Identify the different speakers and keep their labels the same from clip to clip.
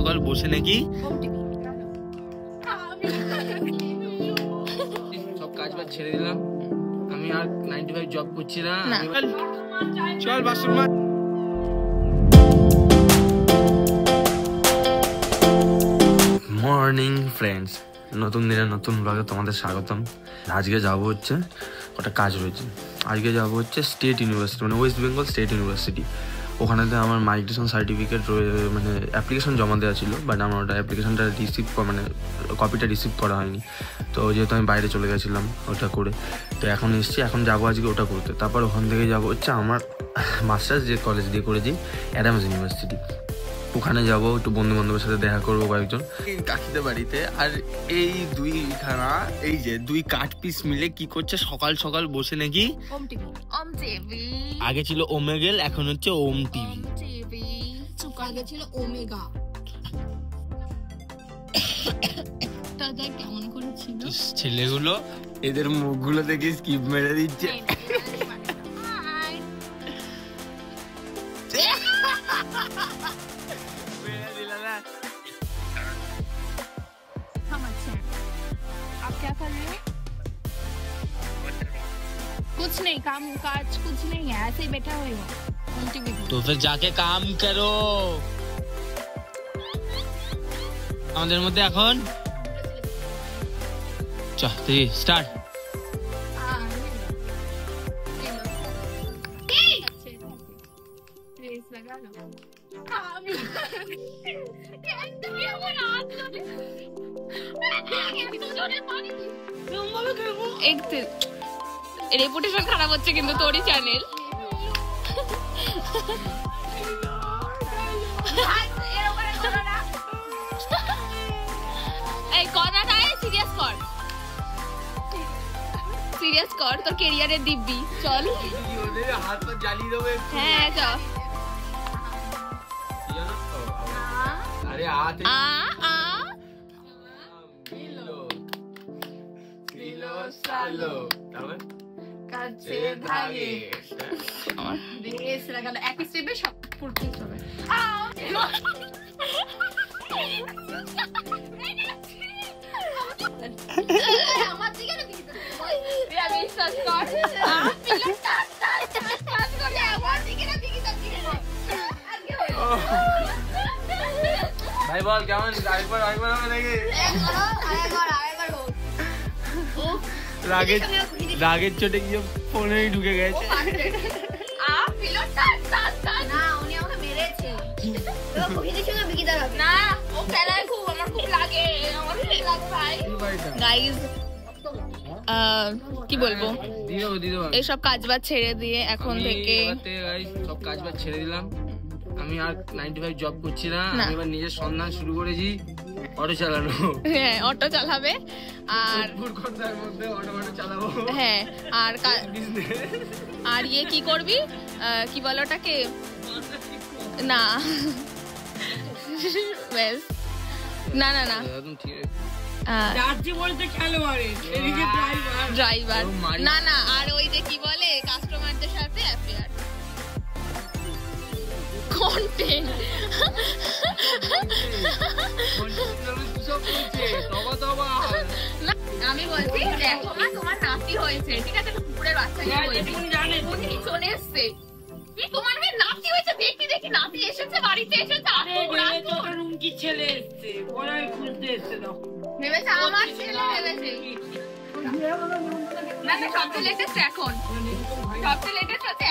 Speaker 1: সকাল বসে নাকি সব কাজ বাজ ছেড়ে দিলাম। আমি আর 9 to 5 জব করছি না। চল বাসন মাজ। মর্নিং ফ্রেন্ডস, নতুন দিনের নতুন ব্লগে তোমাদের স্বাগতম। আজকে যাবো হচ্ছে একটা কাজ রয়েছে। আজকে যাবো হচ্ছে স্টেট ইউনিভার্সিটি, মানে ওয়েস্ট বেঙ্গল স্টেট ইউনিভার্সিটি। ওখানেতে আমার মাইগ্রেশন সার্টিফিকেট মানে অ্যাপ্লিকেশন জমা দেওয়া ছিল, বাট আমার ওটা অ্যাপ্লিকেশনটা মানে কপিটা রিসিভ করা হয়নি। তো যেহেতু আমি বাইরে চলে গেছিলাম ওটা করে, তো এখন এসেছি, এখন যাবো আজকে ওটা করতে। তারপর ওখান থেকে যাবো হচ্ছে আমার মাস্টার্স যে কলেজ দিয়ে করেছি, অ্যাডামস ইউনিভার্সিটি। ওখানে যাবো, একটু বন্ধু বান্ধবের সাথে দেখা করবো কয়েকজন কাকিদের বাড়িতে। আর এই এই যে দুই কাঠ পিস মিলে কি করছে সকাল সকাল বসে নাকি আগে ছিল ওমেগেল, এখন হচ্ছে ওম টিভি।
Speaker 2: আগে ছিল ওমেগা। কেমন করেছিল
Speaker 1: ছেলেগুলো, এদের মুখগুলো দেখে স্কিপ মেরে দিচ্ছে।
Speaker 2: कुछ नहीं, काम काज कुछ नहीं है, ऐसे ही बैठा हुए हो।
Speaker 1: तो फिर जाके काम करो। আমাদের মধ্যে এখন স্টার্ট।
Speaker 2: রেপুটেশন খারাপ হচ্ছে কিন্তু তোরই চ্যানেল। এই কর্নাটা সিরিয়াস কর, সিরিয়াস কর, তোর ক্যারিয়ারের দিব্যি। চল
Speaker 1: হাত পা জ্বালিয়ে দেবো।
Speaker 2: হ্যাঁ চল।
Speaker 1: আরে সালো তারপর কাছে ভাগে আমার বেশ লাগালো এক স্টেপে সব পড়তে হবে।
Speaker 2: আমার দিকে না দিতে তুই আমি বিশ্বাস কর পিলট টাচ করে আমার দিকে না দিকে আজকে হলো।
Speaker 1: ভাই বল কেমন? আরেকবার হবে নাকি?
Speaker 2: আরেকবার
Speaker 1: রাগের চোটে গিয়ে ফোনেই ঢুকে গেছে।
Speaker 2: কি বলবো, এইসব কাজ বাজ ছেড়ে দিয়ে এখন থেকে
Speaker 1: সব কাজ বাজ ছেড়ে দিলাম। আমি আর 9 to 5 জব করছি না। আমি এবার নিজের সন্ধান শুরু করেছি, অটো চালানো।
Speaker 2: হ্যাঁ অটো চালাবে, আর
Speaker 1: অটো চালাবো।
Speaker 2: হ্যাঁ আর ইয়ে কি করবি, কি বলে ওটাকে, না না না না ড্রাইভার না না, আর ওই যে কি বলে কাস্টমারদের সাথে অ্যাফেয়ার কন্টেন্ট। আমি বলছি দেখো মা তোমার নাতি হয়েছে, ঠিক আছে, কুকুরের বাচ্চাকে বলছি উনি চলে এসছে, তোমার মেয়ে নাতি হয়েছে, দেখি দেখি নাতি এসেছে, বাড়িতে এসেছে,
Speaker 3: কি ছেলে এসছে ওরাই খুঁজতে এসছে,
Speaker 2: ভেবেছে আমার ছেলে, ভেবেছে না না সবচেয়ে লেটেস্ট এখন, সবচেয়ে লেটেস্ট হচ্ছে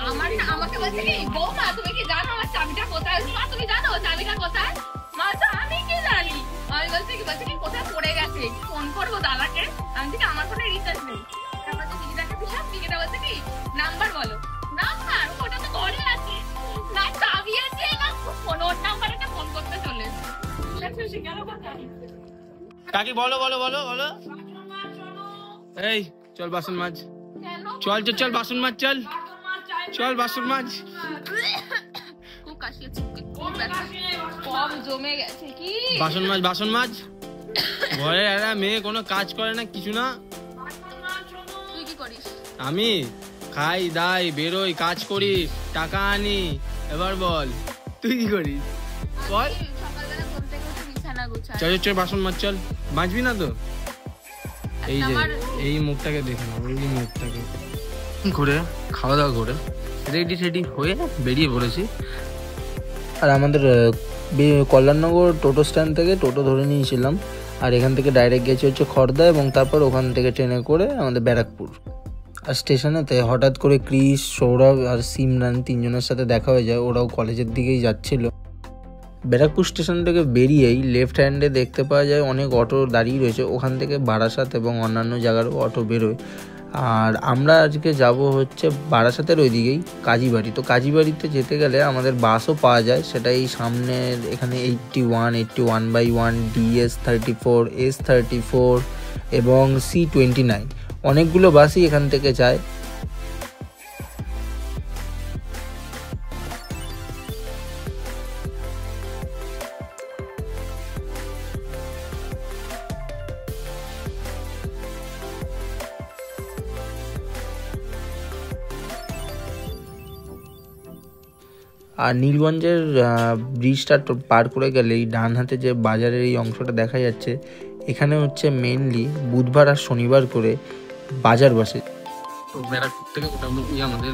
Speaker 2: আমার না, আমাকে বলছে কি বৌমা তুমি কি জানো আমার চাবিটা কোথায়? মা তুমি জানো চাবিটা কোথায়? মা আমি কি জানি। আমি বলছি কি, বলছে কি কোথায় পড়ে গেছে, ফোন করবো দাদাকে। আমি ঠিক আমার ফোনে রিচার্জ নেই। তারপর তো দিদিটাকে দিলাম, দিদিটা বলছে কি নাম্বার বলো। নাম্বার ওটা তো ঘরে আছে, না চাবি আছে না ফোন, ওর নাম্বারটা ফোন করতে চলে এসেছে।
Speaker 1: কাকি বলো বলো বলো বলো। এই চল বাসন মাজ, চল চল চল বাসন মাজ, চল বাসন মাজ।
Speaker 2: খুব কাশলে কম জমে গেছে কি।
Speaker 1: বাসন মাজ ঘরে এরা মেয়ে কোনো কাজ করে না, কিছু না।
Speaker 2: তুই কি করিস?
Speaker 1: আমি খাই দাই বেরোই, কাজ করি, টাকা আনি। এবার বল তুই কি করিস? বল।
Speaker 2: সকালবেলা বিছানা গোছায়।
Speaker 1: চল চল বাসন মাছ, চল বাঁচবি না তো। এই যে
Speaker 2: আমার-
Speaker 1: এই মুখটাকে দেখে না, এই মুখটাকে ঘুরে খাওয়া দাওয়া করে রেডি হয়ে বেরিয়ে পড়েছি। আর আমাদের কল্যাণনগর টোটো স্ট্যান্ড থেকে টোটো ধরে নিয়েছিলাম, আর এখান থেকে ডাইরেক্ট গেছি হচ্ছে খড়দা, এবং তারপর ওখান থেকে ট্রেনে করে আমাদের ব্যারাকপুর। আর স্টেশনেতে হঠাৎ করে ক্রিস, সৌরভ আর সিমরান তিনজনের সাথে দেখা হয়ে যায়, ওরাও কলেজের দিকেই যাচ্ছিল। ব্যারাকপুর স্টেশন থেকে বেরিয়েই লেফট হ্যান্ডে দেখতে পাওয়া যায় অনেক অটো দাঁড়িয়ে রয়েছে, ওখান থেকে বারাসাত এবং অন্যান্য জায়গারও অটো বেরোয়। আর আমরা আজকে যাব হচ্ছে বারাসাতের ওইদিকেই কাজীবাড়ি। তো কাজীবাড়িতে যেতে গেলে আমাদের বাসও পাওয়া যায়, সেটা এই সামনের এখানে 81, 81/1, DS34, S34 এবং C29 অনেকগুলো বাসই এখান থেকে যায়। আর নীলগঞ্জের ব্রিজটা পার করে গেলেই ডান হাতে যে বাজারের এই অংশটা দেখা যাচ্ছে, এখানে হচ্ছে মেনলি বুধবার আর শনিবার করে বাজার বসে। তো ব্যারাকপুর থেকে মোটামুটি আমাদের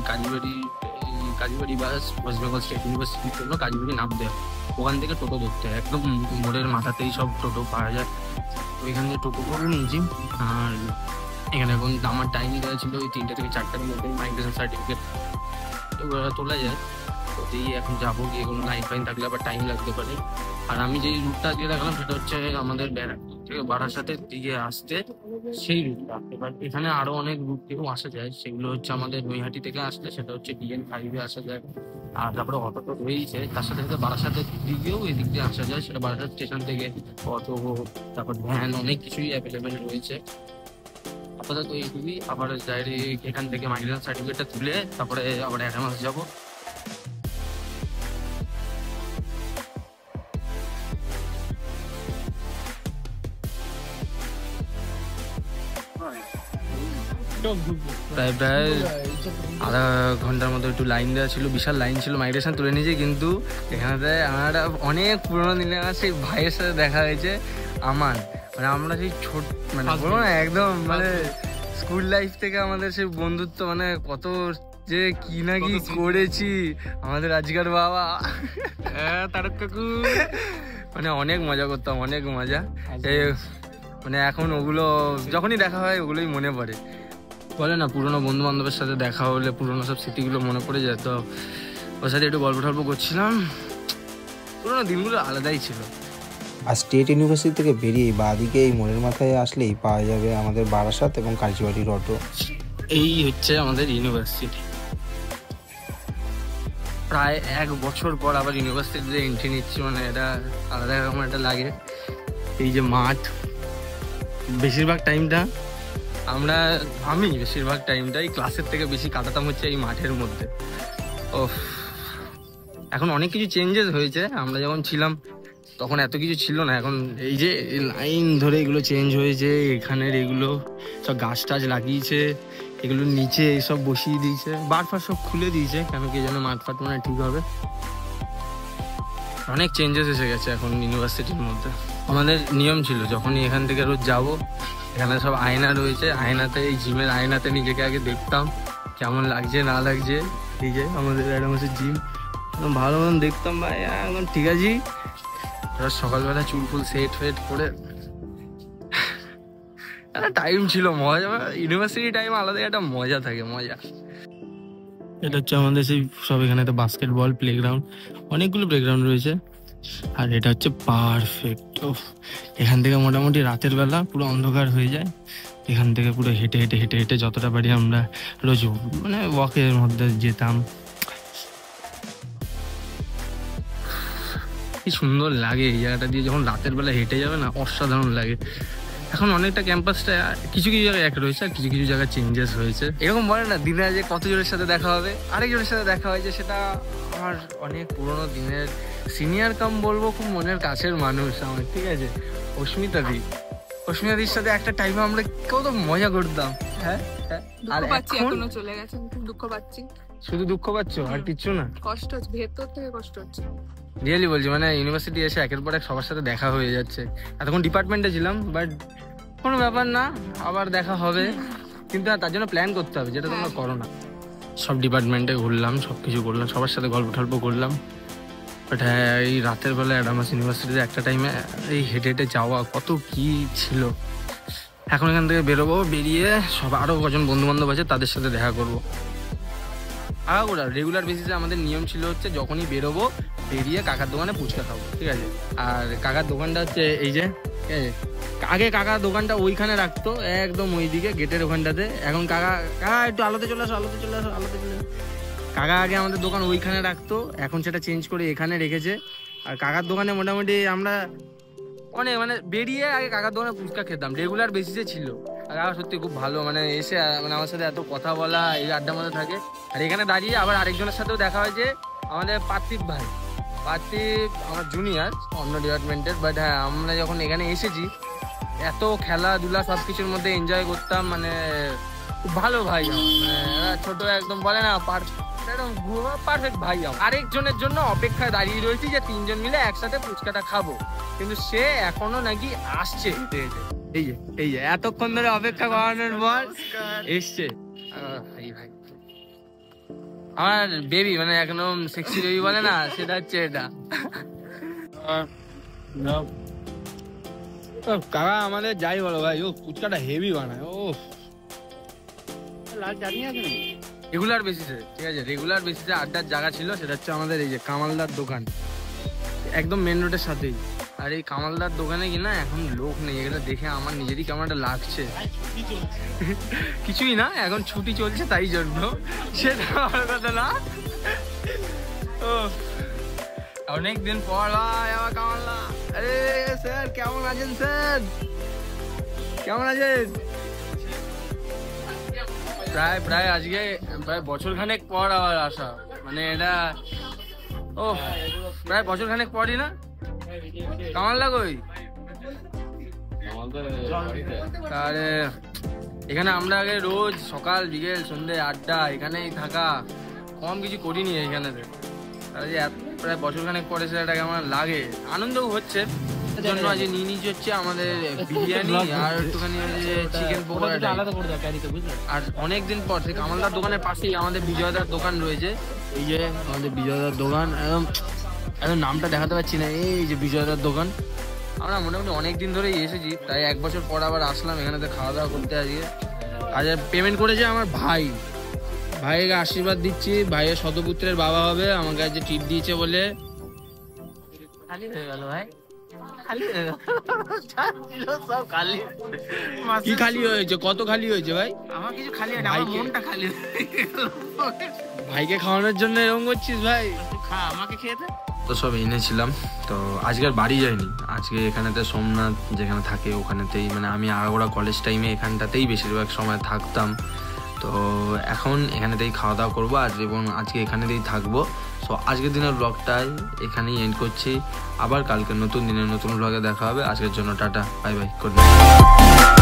Speaker 1: কাজীবাড়ি বাস ওয়েস্ট বেঙ্গল স্টেট ইউনিভার্সিটির জন্য কাজীবাড়ি নামতে হয়, ওখান থেকে টোটো ধরতে হয়, একদম মোড়ের মাথাতেই সব টোটো পাওয়া যায়। তো এখান থেকে টোটো করে নিয়েছি। আর এখানে এখন আমার টাইম দেওয়া ছিল ওই 3টে থেকে 4টার মধ্যে মাইগ্রেশন সার্টিফিকেট তোলা যায়। ওতেই এখন যাবো, গিয়ে কোনো লাইন ফাইন থাকলে আবার টাইম লাগতে পারে। আর আমি যেই রুটটা আজকে দেখালাম সেটা হচ্ছে আমাদের ব্যারাকপুর থেকে বারাসাতের দিকে আসতে সেই রুটটা। এবার এখানে আরো অনেক রুট থেকেও আসা যায়, সেগুলো হচ্ছে আমাদের নৈহাটি থেকে আসলে সেটা হচ্ছে DN5 আসা যায়। আর তারপরে অটো তো রয়েছে, তার সাথে সাথে বারাসাতের দিকেও এদিক দিয়ে আসা যায়, সেটা বারাসাত স্টেশন থেকে অটো, তারপর ভ্যান, অনেক কিছুই অ্যাভেলেবেল রয়েছে। আপাতত এইটুকুই। আবার ডাইরেক্ট এখান থেকে মাইগ্রেশন সার্টিফিকেটটা তুলে তারপরে আবার অ্যাডভান্স যাবো। প্রায় আধা ঘন্টার মতো একটু লাইন দেওয়া ছিল, বিশাল লাইন ছিল, মাইগ্রেশন তুলে নিয়েছি। কিন্তু এখানে আমার অনেক পুরোনো দিনে আমার সেই ভাইয়ের সাথে দেখা হয়েছে আমার, মানে আমরা সেই ছোট মানে বলো না একদম মানে স্কুল লাইফ থেকে আমাদের সেই বন্ধুত্ব, মানে কত যে কি না কি করেছি আমাদের আজকের বাবা তারক কাকু, মানে অনেক মজা করতাম, অনেক মজা। মানে এখন ওগুলো যখনই দেখা হয় ওগুলোই মনে পড়ে। বলে না পুরোনো বন্ধু বান্ধবের সাথে দেখা হলে পুরোনো সব স্মৃতিগুলো মনে পড়ে যায়। তো ওর সাথে একটু গল্প টল্প করছিলাম, পুরোনো দিনগুলো আলাদাই ছিল।
Speaker 4: আর স্টেট ইউনিভার্সিটি থেকে বেরিয়ে বাঁদিকে এই মোড়ের মাথায় আসলেই পাওয়া যাবে আমাদের বারাসাত এবং কাজীবাড়ির অটো।
Speaker 1: এই হচ্ছে আমাদের ইউনিভার্সিটি। প্রায় 1 বছর পর আবার ইউনিভার্সিটিতে এন্ট্রি নিচ্ছি, মানে এটা আলাদা রকম একটা লাগে। এই যে মাঠ, বেশিরভাগ টাইমটা আমি বেশিরভাগ টাইমটাই ক্লাসের থেকে বেশি কাটাতাম হচ্ছে এই মাঠের মধ্যে। ও এখন অনেক কিছু চেঞ্জেস হয়েছে, আমরা যখন ছিলাম তখন এত কিছু ছিল না। এখন এই যে লাইন ধরে এগুলো চেঞ্জ হয়েছে, এখানের এগুলো সব গাছ টাছ লাগিয়েছে, এগুলোর নিচে এইসব বসিয়ে দিয়েছে, বার ফার সব খুলে দিয়েছে, কেন কি যেন মাঠ ফাট মানে ঠিক হবে। অনেক চেঞ্জেস এসে গেছে এখন ইউনিভার্সিটির মধ্যে। আমাদের নিয়ম ছিল যখনই এখান থেকে রোজ যাবো, এখানে সব আয়না রয়েছে, আয়নাতে এই জিমের আয়নাতে নিজেকে আগে দেখতাম কেমন লাগছে না লাগছে। এই যে আমাদের হচ্ছে জিম, ভালো মতন দেখতাম ভাই এখন ঠিক আছে। সকালবেলা চুল ফুল সেট ফেট করে একটা টাইম ছিল, মজা। ইউনিভার্সিটি টাইম আলাদা একটা মজা থাকে, মজা। এটা হচ্ছে আমাদের সেই সব এখানে তো বাস্কেটবল প্লেগ্রাউন্ড, অনেকগুলো প্লেগ্রাউন্ড রয়েছে। আর এটা হচ্ছে পারফেক্ট। এখান থেকে মোটামুটি রাতের বেলা পুরো অন্ধকার হয়ে যায়, এখান থেকে পুরো হেঁটে হেঁটে হেঁটে হেঁটে যতটা পারি আমরা রোজ মানে ওয়াকের মধ্যে যেতাম। কি সুন্দর লাগে এই জায়গাটা দিয়ে যখন রাতের বেলা হেঁটে যাবে না, অসাধারণ লাগে। এখন অনেকটা ক্যাম্পাসটা কিছু কিছু জায়গায় এক রয়েছে, আর কিছু কিছু জায়গায় চেঞ্জেস হয়েছে। এরকম বলে না দিনে যে কতজনের সাথে দেখা হবে, আরেকজনের সাথে দেখা হয়েছে, সেটা আমার অনেক পুরোনো দিনের সিনিয়র কাম বলবো, খুব মনের কাছের মানুষ আমার, ঠিক আছে। অস্মিতাদির সাথে একটা টাইমে আমরা কত মজা করতাম। হ্যাঁ, আর
Speaker 2: এখনো চলে গেছে, দুঃখ পাচ্ছি।
Speaker 1: শুধু দুঃখ পাচ্ছ আর কিচ্ছু না?
Speaker 2: কষ্ট হচ্ছে, ভেতর থেকে কষ্ট হচ্ছে।
Speaker 1: রিয়েলি বলছি, মানে ইউনিভার্সিটি এসে একের পর এক সবার সাথে দেখা হয়ে যাচ্ছে। এতক্ষণ ডিপার্টমেন্টে ছিলাম, বাট কোনো ব্যাপার না, আবার দেখা হবে, কিন্তু তার জন্য প্ল্যান করতে হবে, যেটা তোমরা করো না। সব ডিপার্টমেন্টে ঘুরলাম, সব কিছু করলাম, সবার সাথে গল্প টল্প করলাম। বাট হ্যাঁ, এই রাতের বেলা অ্যাডামাস ইউনিভার্সিটিতে একটা টাইমে এই হেঁটে হেঁটে যাওয়া কত কি ছিল। এখন এখান থেকে বেরোবো, বেরিয়ে সব আরও কজন বন্ধু বান্ধব আছে তাদের সাথে দেখা করবো। আগাগোড়া রেগুলার বেসিসে আমাদের নিয়ম ছিল হচ্ছে যখনই বেরোবো বেরিয়ে কাকার দোকানে ফুচকা খাবো, ঠিক আছে। আর কাকার দোকানটা হচ্ছে এই যে, ঠিক আছে, আগে কাকার দোকানটা ওইখানে রাখতো, একদম ওইদিকে গেটের ওখানটাতে। এখন কাকা একটু আলোতে চলে আসো, আলোতে চলে আসো, আলোতে চলে আসো। কাকা আগে আমাদের দোকান ওইখানে রাখতো, এখন সেটা চেঞ্জ করে এখানে রেখেছে। আর কাকার দোকানে মোটামুটি আমরা অনেক মানে বেরিয়ে আগে কাকার দোকানে ফুচকা খেতাম, রেগুলার বেসিসে ছিল। আর কাকা সত্যি খুব ভালো, মানে এসে মানে আমার সাথে এত কথা বলা, এই আড্ডা মধ্যে থাকে। আর এখানে দাঁড়িয়ে আবার আরেকজনের সাথেও দেখা হয়েছে, আমাদের পার্থিব ভাই। পার্থিব আমার জুনিয়র অন্য ডিপার্টমেন্টের, বাট হ্যাঁ আমরা যখন এখানে এসেছি এত খেলাধুলা সব কিছুর মধ্যে এনজয় করতাম, মানে খুব ভালো ভাই। মানে ছোট একদম বলে না পারফেক্ট ভাই। আরেকজনের জন্য অপেক্ষায় দাঁড়িয়ে রয়েছি যে 3 জন মিলে একসাথে ফুচকাটা খাবো, কিন্তু সে এখনো নাকি আসছে। এই যে এতক্ষণ ধরে অপেক্ষা করানোর পর এসছে ভাই। আমার বেবি, মানে একদম সেক্সি বেবি বলে না, সেটা হচ্ছে এটা। কাকা আমাদের যাই বলো ভাই, ও ফুচকাটা হেভি বানায়। ও রেগুলার বেসিসে, ঠিক আছে, রেগুলার বেসিসে আড্ডার জায়গা ছিল, সেটা হচ্ছে আমাদের এই যে কামালদার দোকান, একদম মেন রোডের সাথেই। আর এই কামালদার দোকানে কি না এখন লোক নেই, এগুলো দেখে আমার নিজেরই কেমন একটা লাগছে। কিছুই না, এখন ছুটি চলছে তাই জন্য, সেটা আমার কথা না। ও অনেকদিন পর ভাই আমার কামালদা। আরে স্যার কেমন আছেন? স্যার কেমন আছেন? প্রায় আজকে প্রায় বছরখানেক পর আবার আসা, মানে এটা ও প্রায় বছরখানেক পরই না। কামালদা কই? আরে এখানে আমরা আগে রোজ সকাল বিকেল সন্ধ্যে আড্ডা, এখানেই থাকা, কম কিছু করিনি এখানেতে। প্রায় বছরখানেক পরে সেটা কেমন লাগে, আনন্দও হচ্ছে। জন্য আজ নিয়ে নিচে হচ্ছে আমাদের বিরিয়ানি আর একটুখানি চিকেন পকোড়া। আর অনেকদিন পর সেই কামালদার দোকানের পাশেই আমাদের বিজয়দার দোকান রয়েছে। এই যে আমাদের বিজয়দার দোকান, একদম নামটা দেখাতে পারছি না, এই যে বিজয়দার দোকান। আমরা মোটামুটি অনেকদিন ধরেই এসেছি, তাই 1 বছর পর আবার আসলাম এখানেতে খাওয়া দাওয়া করতে। আজকে পেমেন্ট করেছে আমার ভাই, ভাইকে আশীর্বাদ দিচ্ছি, ভাইয়ের শতপুত্রের বাবা হবে। আমার কাছে টিপ দিয়েছে বলে খালি হয়ে গেল ভাই, খালি হয়ে গেল। সব খালি। কি খালি হয়েছে? কত খালি হয়েছে ভাই? আমার কিছু খালি হয় না, আমার মনটা খালি। ভাইকে খাওয়ানোর জন্য এরকম করছিস ভাই? খা, আমাকে খেয়ে দে। তো সব এনেছিলাম, তো আজকে আর বাড়ি যাইনি, আজকে এখানেতে সোমনাথ যেখানে থাকে ওখানেতেই, মানে আমি আগাগোড়া কলেজ টাইমে এখানটাতেই বেশিরভাগ সময় থাকতাম। তো এখন এখানেতেই খাওয়া দাওয়া করবো আজ, এবং আজকে এখানেতেই থাকবো। সো আজকের দিনের ব্লগটাই এখানেই এন্ড করছি, আবার কালকে নতুন দিনের নতুন ব্লগে দেখা হবে। আজকের জন্য tata, bye bye, good night.